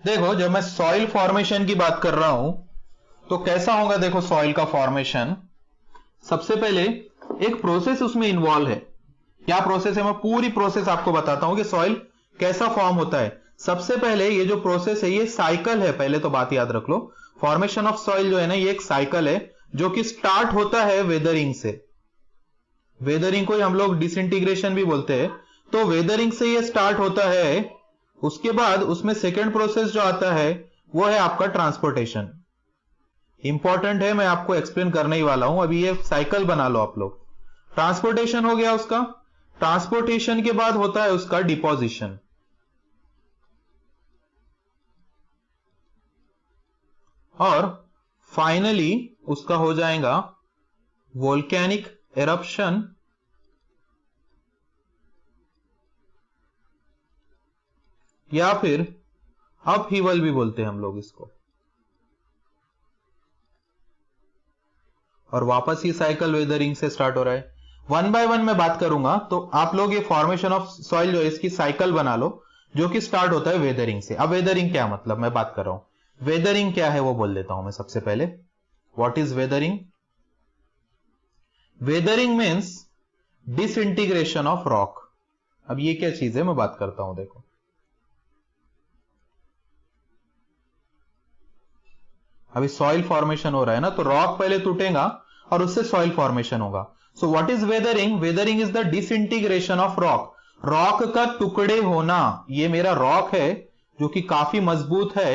देखो जब मैं सॉइल फॉर्मेशन की बात कर रहा हूं तो कैसा होगा, देखो सॉइल का फॉर्मेशन। सबसे पहले एक प्रोसेस उसमें इन्वॉल्व है। क्या प्रोसेस है, मैं पूरी प्रोसेस आपको बताता हूं कि सॉइल कैसा फॉर्म होता है। सबसे पहले ये जो प्रोसेस है ये साइकिल है, पहले तो बात याद रख लो। फॉर्मेशन ऑफ सॉइल जो है ना ये एक साइकिल है जो कि स्टार्ट होता है वेदरिंग से। वेदरिंग को ही हम लोग डिसइंटीग्रेशन भी बोलते हैं। तो वेदरिंग से ये स्टार्ट होता है, उसके बाद उसमें सेकेंड प्रोसेस जो आता है वो है आपका ट्रांसपोर्टेशन। इंपॉर्टेंट है, मैं आपको एक्सप्लेन करने ही वाला हूं। अभी ये साइकिल बना लो आप लोग। ट्रांसपोर्टेशन हो गया उसका, ट्रांसपोर्टेशन के बाद होता है उसका डिपोजिशन। और फाइनली उसका हो जाएगा वोल्केनिक एरप्शन या फिर अपहीवल भी बोलते हैं हम लोग इसको। और वापस ही साइकिल वेदरिंग से स्टार्ट हो रहा है। वन बाय वन मैं बात करूंगा तो आप लोग ये फॉर्मेशन ऑफ सॉइल जो है इसकी साइकिल बना लो, जो कि स्टार्ट होता है वेदरिंग से। अब वेदरिंग क्या मतलब मैं बात कर रहा हूं, वेदरिंग क्या है वो बोल देता हूं मैं सबसे पहले। What is weathering? Weathering means disintegration of rock. अब ये क्या चीज है मैं बात करता हूं। देखो अभी सॉइल फॉर्मेशन हो रहा है ना, तो रॉक पहले टूटेगा और उससे सॉइल फॉर्मेशन होगा। So what is weathering? Weathering is the disintegration of rock. Rock का टुकड़े होना। ये मेरा रॉक है जो कि काफी मजबूत है,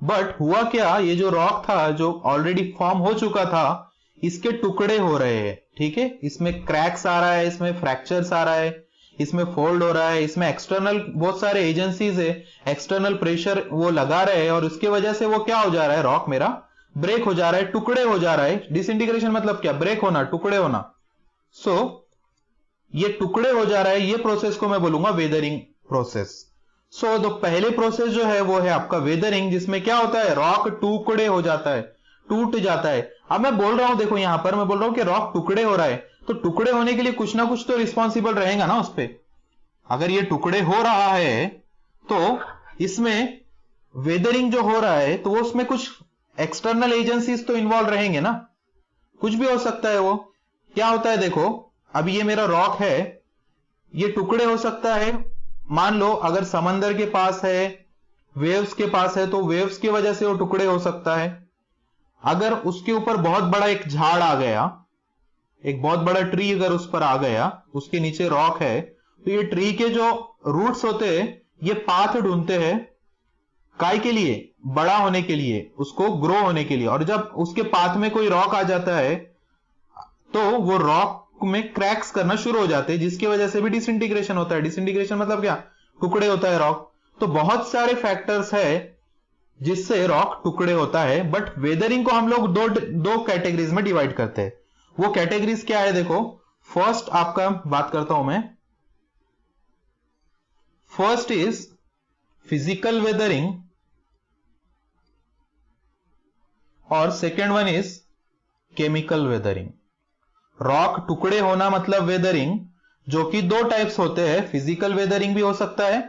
बट हुआ क्या, ये जो रॉक था जो ऑलरेडी फॉर्म हो चुका था इसके टुकड़े हो रहे हैं। ठीक है, इसमें क्रैक्स आ रहा है, इसमें फ्रैक्चर्स आ रहा है, इसमें फोल्ड हो रहा है, इसमें एक्सटर्नल बहुत सारे एजेंसीज है, एक्सटर्नल प्रेशर वो लगा रहे हैं और उसकी वजह से वो क्या हो जा रहा है, रॉक मेरा ब्रेक हो जा रहा है, टुकड़े हो जा रहा है। डिसइंटीग्रेशन मतलब क्या? ब्रेक होना, टुकड़े होना। सो ये टुकड़े हो जा रहा है, ये प्रोसेस को मैं बोलूंगा वेदरिंग प्रोसेस। सो तो पहले प्रोसेस जो है वो है आपका वेदरिंग, जिसमें क्या होता है, रॉक टुकड़े हो जाता है, टूट जाता है। अब मैं बोल रहा हूं, देखो यहां पर मैं बोल रहा हूं कि रॉक टुकड़े हो रहा है, तो टुकड़े होने के लिए कुछ ना कुछ तो रिस्पॉन्सिबल रहेगा ना उस पे। अगर ये टुकड़े हो रहा है तो इसमें वेदरिंग जो हो रहा है तो वो उसमें कुछ एक्सटर्नल एजेंसीज तो इन्वॉल्व रहेंगे ना, कुछ भी हो सकता है। वो क्या होता है, देखो अभी ये मेरा रॉक है, ये टुकड़े हो सकता है। मान लो अगर समंदर के पास है, वेव्स के पास है, तो वेव्स की वजह से वो टुकड़े हो सकता है। अगर उसके ऊपर बहुत बड़ा एक झाड़ आ गया, एक बहुत बड़ा ट्री अगर उस पर आ गया, उसके नीचे रॉक है, तो ये ट्री के जो रूट्स होते हैं ये पाथ ढूंढते हैं, काय के लिए, बड़ा होने के लिए, उसको ग्रो होने के लिए। और जब उसके पाथ में कोई रॉक आ जाता है तो वो रॉक में क्रैक्स करना शुरू हो जाते हैं, जिसकी वजह से भी डिसइंटीग्रेशन होता है। डिसइंटीग्रेशन मतलब क्या? टुकड़े होता है रॉक। तो बहुत सारे फैक्टर्स है जिससे रॉक टुकड़े होता है। बट वेदरिंग को हम लोग दो कैटेगरीज में डिवाइड करते हैं। वो कैटेगरीज क्या है, देखो फर्स्ट आपका बात करता हूं मैं। फर्स्ट इज फिजिकल वेदरिंग और second one is chemical weathering. Rock टुकड़े होना मतलब वेदरिंग, जो कि दो टाइप्स होते हैं, फिजिकल वेदरिंग भी हो सकता है,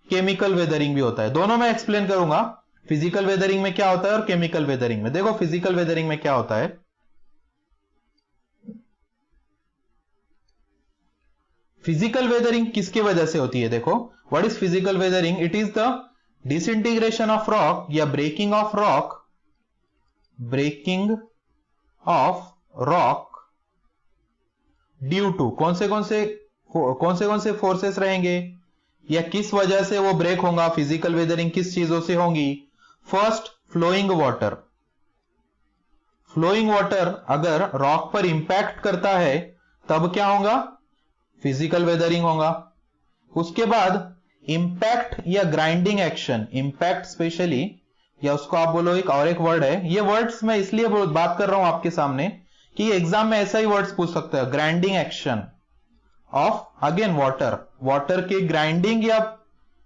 केमिकल वेदरिंग भी होता है। दोनों में एक्सप्लेन करूंगा फिजिकल वेदरिंग में क्या होता है और केमिकल वेदरिंग में। देखो फिजिकल वेदरिंग में क्या होता है। फिजिकल वेदरिंग किसकी वजह से होती है, देखो what is physical weathering? It is the disintegration of rock या breaking of rock, breaking of rock due to कौन से फोर्सेस रहेंगे या किस वजह से वो ब्रेक होगा। फिजिकल वेदरिंग किस चीजों से होंगी? First, flowing water. Flowing water अगर रॉक पर इंपैक्ट करता है तब क्या होगा? फिजिकल वेदरिंग होगा। उसके बाद इंपैक्ट या ग्राइंडिंग एक्शन, इंपैक्ट स्पेशली, या उसको आप बोलो एक और एक वर्ड है, ये वर्ड्स मैं इसलिए बात कर रहा हूं आपके सामने कि एग्जाम में ऐसा ही वर्ड्स पूछ सकता है। Grinding action of again water, water के ग्राइंडिंग या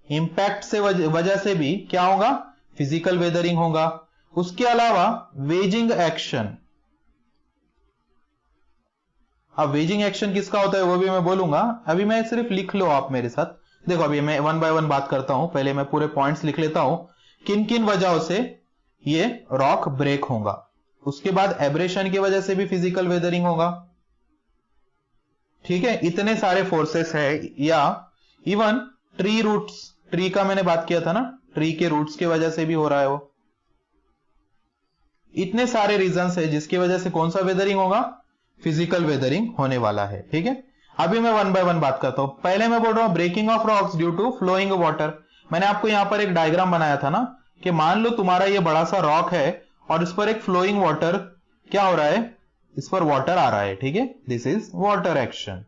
इंपैक्ट से वजह से भी क्या होगा? फिजिकल वेदरिंग होगा। उसके अलावा वेजिंग एक्शन। अब वेजिंग एक्शन किसका होता है वो भी मैं बोलूंगा, अभी मैं सिर्फ लिख लो आप मेरे साथ। देखो अभी मैं वन बाय वन बात करता हूं, पहले मैं पूरे पॉइंट्स लिख लेता हूं किन किन वजहों से ये रॉक ब्रेक होगा। उसके बाद एब्रेशन की वजह से भी फिजिकल वेदरिंग होगा। ठीक है, इतने सारे फोर्सेस है। या इवन ट्री रूट्स, ट्री का मैंने बात किया था ना, ट्री के रूट्स की वजह से भी हो रहा है वो। इतने सारे रीजंस है जिसकी वजह से कौन सा वेदरिंग होगा, फिजिकल वेदरिंग होने वाला है। ठीक है, अभी मैं वन बाय वन बात करता हूं। पहले मैं बोल रहा हूं breaking of rocks due to flowing water. मैंने आपको यहां पर एक डायग्राम बनाया था ना कि मान लो तुम्हारा ये बड़ा सा रॉक है और इस पर एक फ्लोइंग वाटर क्या हो रहा है, इस पर वाटर आ रहा है। ठीक है, दिस इज वाटर एक्शन।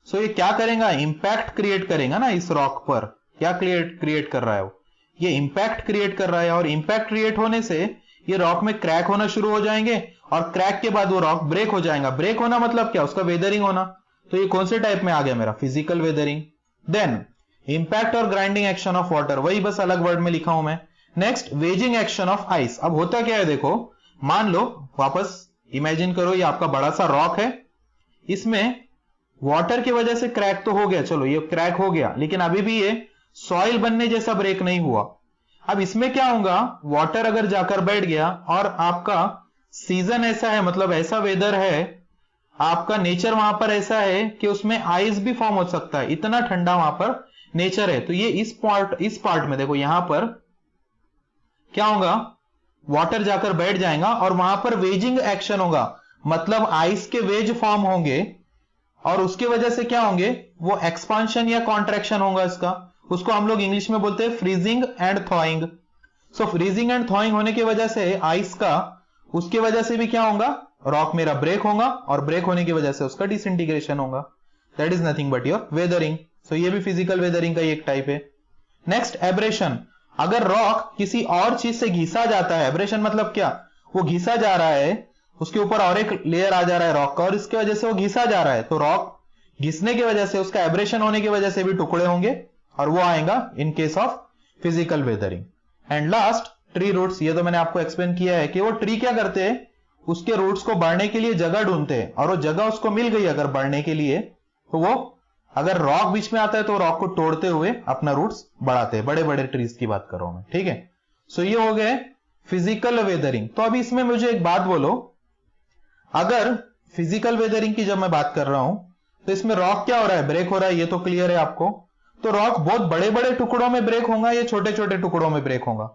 सो ये क्या करेगा, इंपैक्ट क्रिएट करेगा ना इस रॉक पर। क्या क्रिएट कर रहा है वो, ये इंपैक्ट क्रिएट कर रहा है। और इंपैक्ट क्रिएट होने से ये रॉक में क्रैक होना शुरू हो जाएंगे और क्रैक के बाद वो रॉक ब्रेक हो जाएगा। ब्रेक होना मतलब क्या, उसका वेदरिंग होना। तो ये कौन से टाइप में आ गया मेरा, फिजिकल वेदरिंग। देन इंपैक्ट और ग्राइंडिंग एक्शन ऑफ वाटर, वही बस अलग वर्ड में लिखा हूं मैं। Next waging action of ice. अब होता क्या है देखो, मान लो वापस इमेजिन करो ये आपका बड़ा सा रॉक है, इसमें वाटर की वजह से क्रैक तो हो गया, चलो ये क्रैक हो गया, लेकिन अभी भी ये सॉइल बनने जैसा ब्रेक नहीं हुआ। अब इसमें क्या होगा, वाटर अगर जाकर बैठ गया और आपका सीजन ऐसा है, मतलब ऐसा वेदर है, आपका नेचर वहां पर ऐसा है कि उसमें आइस भी फॉर्म हो सकता है, इतना ठंडा वहां पर नेचर है। तो ये इस पार्ट में देखो, यहां पर क्या होगा, वाटर जाकर बैठ जाएगा और वहां पर वेजिंग एक्शन होगा, मतलब आइस के वेज फॉर्म होंगे और उसकी वजह से क्या होंगे, वो एक्सपांशन या कॉन्ट्रैक्शन होगा इसका। उसको हम लोग इंग्लिश में बोलते हैं freezing and थॉइंग। So freezing and थॉइंग होने की वजह से आइस का, उसकी वजह से भी क्या होगा, रॉक मेरा ब्रेक होगा और ब्रेक होने की वजह से उसका डिसइंटीग्रेशन होगा। That is nothing but your weathering. So ये भी फिजिकल वेदरिंग का एक टाइप है। नेक्स्ट एब्रेशन, अगर रॉक किसी और चीज से घिसा जाता है, एब्रेशन मतलब क्या, वो घिसा जा रहा है, उसके ऊपर और एक लेयर आ जा रहा है रॉक का और इसकी वजह से वो घिसा जा रहा है, तो रॉक घिसने की वजह से, उसका एब्रेशन होने की वजह से भी टुकड़े होंगे और वो आएगा in case of physical weathering. And last tree roots, ये तो मैंने आपको एक्सप्लेन किया है कि वो ट्री क्या करते हैं, उसके रूट्स को बढ़ने के लिए जगह ढूंढते हैं और वो जगह उसको मिल गई अगर बढ़ने के लिए, तो वो अगर रॉक बीच में आता है तो रॉक को तोड़ते हुए अपना रूट्स बढ़ाते हैं। बड़े बड़े ट्रीज की बात कर रहा हूं मैं। ठीक है, सो ये हो गए फिजिकल वेदरिंग। तो अभी इसमें मुझे एक बात बोलो, अगर फिजिकल वेदरिंग की जब मैं बात कर रहा हूं तो इसमें रॉक क्या हो रहा है, ब्रेक हो रहा है, ये तो क्लियर है आपको। तो रॉक बहुत बड़े बड़े टुकड़ों में ब्रेक होगा या छोटे छोटे टुकड़ों में ब्रेक होगा।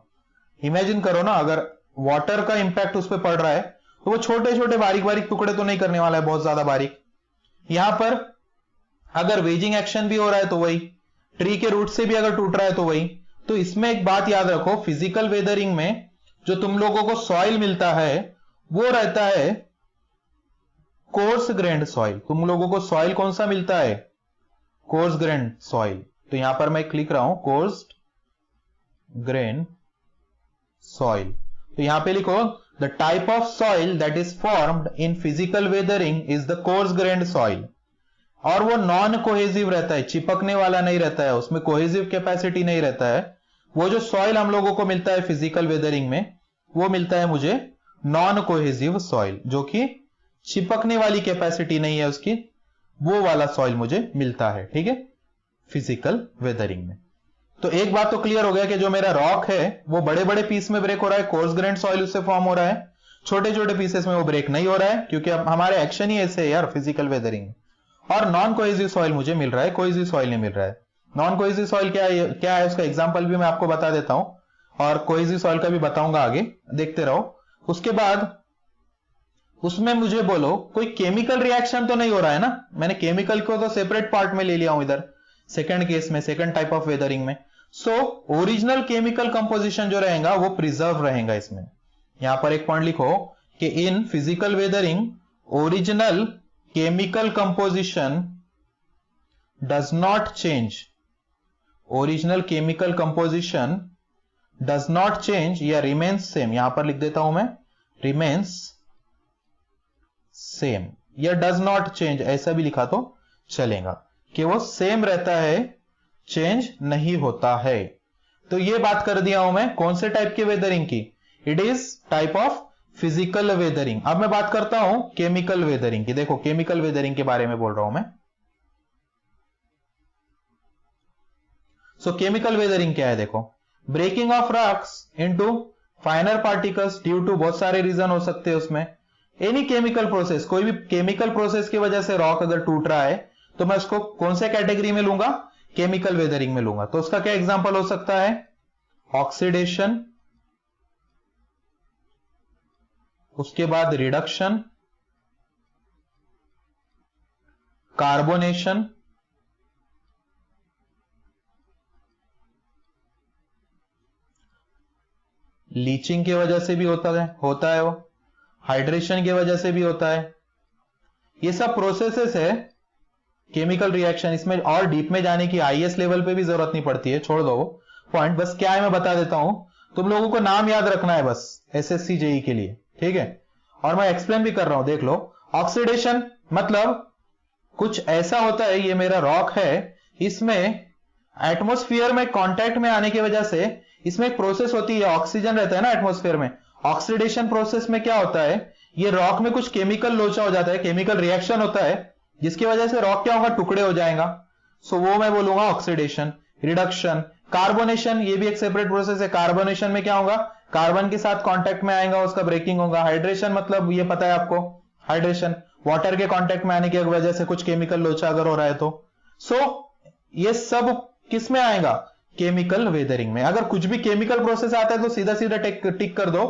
इमेजिन करो ना, अगर वाटर का इंपैक्ट उस पर पड़ रहा है तो वो छोटे छोटे बारीक बारीक टुकड़े तो नहीं करने वाला है, बहुत ज्यादा बारीक। यहां पर अगर वेजिंग एक्शन भी हो रहा है तो वही, ट्री के रूट से भी अगर टूट रहा है तो वही। तो इसमें एक बात याद रखो, फिजिकल वेदरिंग में जो तुम लोगों को सॉइल मिलता है वो रहता है कोर्स ग्रेन्ड सॉइल। तुम लोगों को सॉइल कौन सा मिलता है, कोर्स ग्रेन्ड सॉइल। तो यहां पर मैं लिख रहा हूं कोर्स ग्रेन सॉइल। तो यहां पे लिखो the type of soil that is formed in physical weathering is the course grand soil. और वो नॉन कोहेसिव रहता है, चिपकने वाला नहीं रहता है, उसमें कोहेसिव कैपेसिटी नहीं रहता है। वो जो सॉइल हम लोगों को मिलता है फिजिकल वेदरिंग में, वो मिलता है मुझे नॉन कोहेसिव सॉइल, जो कि चिपकने वाली कैपेसिटी नहीं है उसकी, वो वाला सॉइल मुझे मिलता है। ठीक है, फिजिकल वेदरिंग में। तो एक बात तो क्लियर हो गया कि जो मेरा रॉक है वो बड़े बड़े पीस में ब्रेक हो रहा है, कोर्स ग्रेन्ड सॉइल उससे फॉर्म हो रहा है। छोटे छोटे पीसेस में वो ब्रेक नहीं हो रहा है क्योंकि अब हमारे एक्शन ही ऐसे है यार फिजिकल वेदरिंग। और नॉन कोहेसिव सॉइल मुझे मिल रहा है, कोहेसिव सॉइल नहीं मिल रहा है। नॉन कोहेसिव सॉइल क्या है उसका एग्जांपल भी मैं आपको बता देता हूं और कोहेसिव सॉइल का भी बताऊंगा आगे, देखते रहो। उसके बाद उसमें मुझे बोलो कोई केमिकल रिएक्शन तो नहीं हो रहा है ना, मैंने केमिकल को तो सेपरेट पार्ट में ले लिया हूं इधर सेकंड केस में, सेकंड टाइप ऑफ वेदरिंग में। सो ओरिजिनल केमिकल कंपोजिशन जो रहेगा वो प्रिजर्व रहेगा इसमें। यहां पर एक पॉइंट लिखो कि in physical weathering original chemical composition does not change. Original chemical composition does not change या remains same, यहां पर लिख देता हूं मैं remains same या does not change, ऐसा भी लिखा तो चलेगा कि वो सेम रहता है, चेंज नहीं होता है। तो ये बात कर दिया हूं मैं कौन से टाइप के वेदरिंग की, it is type of physical weathering. अब मैं बात करता हूं केमिकल वेदरिंग की। देखो केमिकल वेदरिंग के बारे में बोल रहा हूं मैं। सो केमिकल वेदरिंग क्या है, देखो breaking of rocks into finer particles due to बहुत सारे रीजन हो सकते हैं उसमें। एनी केमिकल प्रोसेस, कोई भी केमिकल प्रोसेस की वजह से रॉक अगर टूट रहा है तो मैं उसको कौन से कैटेगरी में लूंगा, केमिकल वेदरिंग में लूंगा। तो उसका क्या एग्जांपल हो सकता है, ऑक्सीडेशन, उसके बाद रिडक्शन, कार्बोनेशन, लीचिंग की वजह से भी होता है वो, हाइड्रेशन की वजह से भी होता है। ये सब प्रोसेसेस है केमिकल रिएक्शन। इसमें और डीप में जाने की आईएएस लेवल पे भी जरूरत नहीं पड़ती है, छोड़ दो वो पॉइंट। बस क्या है मैं बता देता हूं, तुम लोगों को नाम याद रखना है बस एसएससी जेई के लिए, ठीक है। और मैं एक्सप्लेन भी कर रहा हूं, देख लो। ऑक्सीडेशन मतलब कुछ ऐसा होता है, ये मेरा रॉक है, इसमें एटमॉस्फेयर में कांटेक्ट में आने की वजह से इसमें एक प्रोसेस होती है, ऑक्सीजन रहता है ना एटमॉस्फेयर में। ऑक्सीडेशन प्रोसेस में क्या होता है, ये रॉक में कुछ केमिकल लोचा हो जाता है, केमिकल रिएक्शन होता है, जिसकी वजह से रॉक क्या होगा, टुकड़े हो जाएगा। सो वो मैं बोलूंगा ऑक्सीडेशन। रिडक्शन, कार्बोनेशन, ये भी एक सेपरेट प्रोसेस है। कार्बोनेशन में क्या होगा, कार्बन के साथ कांटेक्ट में आएगा, उसका ब्रेकिंग होगा। हाइड्रेशन मतलब ये पता है आपको, हाइड्रेशन वाटर के कांटेक्ट में आने की वजह से कुछ केमिकल लोचा अगर हो रहा है तो। सो ये सब किस में आएगा, केमिकल वेदरिंग में। अगर कुछ भी केमिकल प्रोसेस आता है तो सीधा सीधा टिक कर दो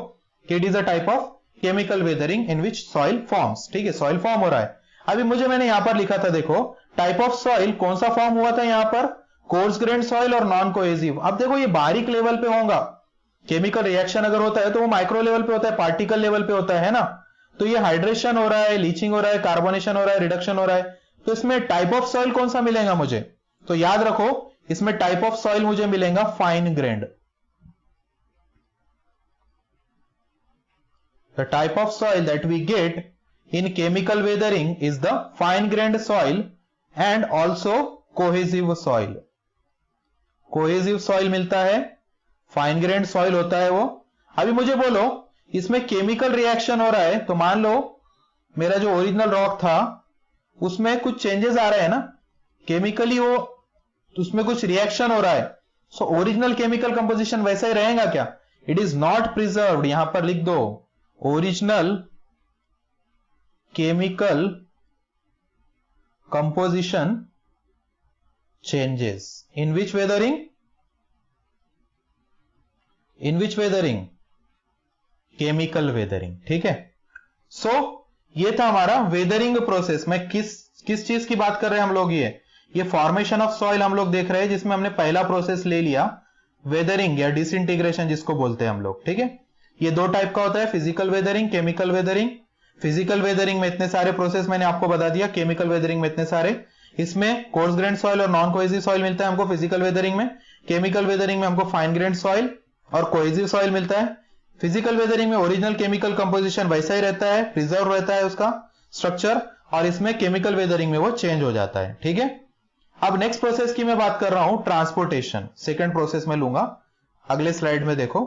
कि it is a type of chemical weathering in which soil forms, ठीक है, सॉइल फॉर्म हो रहा है। अभी मैंने यहां पर लिखा था, देखो टाइप ऑफ सॉइल कौन सा फॉर्म हुआ था यहां पर, कोर्स ग्रेन्ड सॉइल और नॉन कोहेसिव। अब देखो ये बारीक लेवल पे होगा, केमिकल रिएक्शन अगर होता है तो वो माइक्रो लेवल पे होता है, पार्टिकल लेवल पे होता है ना। तो ये हाइड्रेशन हो रहा है, लीचिंग हो रहा है, कार्बोनेशन हो रहा है, रिडक्शन हो रहा है, तो इसमें टाइप ऑफ सॉइल कौन सा मिलेगा मुझे, तो याद रखो इसमें टाइप ऑफ सॉइल मुझे मिलेगा fine grand. The type of soil that we get in chemical weathering is the fine grained soil and also cohesive soil. Cohesive soil मिलता है, fine grained soil होता है वो। अभी मुझे बोलो इसमें केमिकल रिएक्शन हो रहा है, तो मान लो मेरा जो ओरिजिनल रॉक था उसमें कुछ चेंजेस आ रहे हैं ना, केमिकली वो उसमें कुछ रिएक्शन हो रहा है। सो ओरिजिनल केमिकल कंपोजिशन वैसा ही रहेगा क्या, इट इज नॉट प्रिजर्व्ड। यहां पर लिख दो original chemical composition changes in which weathering, in which weathering, chemical weathering, ठीक है। सो ये था हमारा वेदरिंग प्रोसेस में किस चीज की बात कर रहे हैं हम लोग, ये फॉर्मेशन ऑफ सॉइल हम लोग देख रहे हैं, जिसमें हमने पहला प्रोसेस ले लिया वेदरिंग या डिसइंटीग्रेशन जिसको बोलते हैं हम लोग, ठीक है। ये दो टाइप का होता है, physical weathering, chemical weathering. Physical weathering में इतने सारे प्रोसेस मैंने आपको बता दिया, केमिकल वेदरिंग में इतने सारे। इसमें कोर्स ग्रेन्ड सॉइल और नॉन कोहेसिव सॉइल मिलता है हमको फिजिकल वेदरिंग में। केमिकल वेदरिंग में हमको फाइन ग्रेन्ड सॉइल और कोहेसिव सॉइल मिलता है। फिजिकल वेदरिंग में ओरिजिनल केमिकल कंपोजिशन वैसा ही रहता है, प्रिजर्व रहता है उसका स्ट्रक्चर, और इसमें केमिकल वेदरिंग में वो चेंज हो जाता है, ठीक है। अब नेक्स्ट प्रोसेस की मैं बात कर रहा हूं, ट्रांसपोर्टेशन। सेकेंड प्रोसेस में लूंगा, अगले स्लाइड में देखो।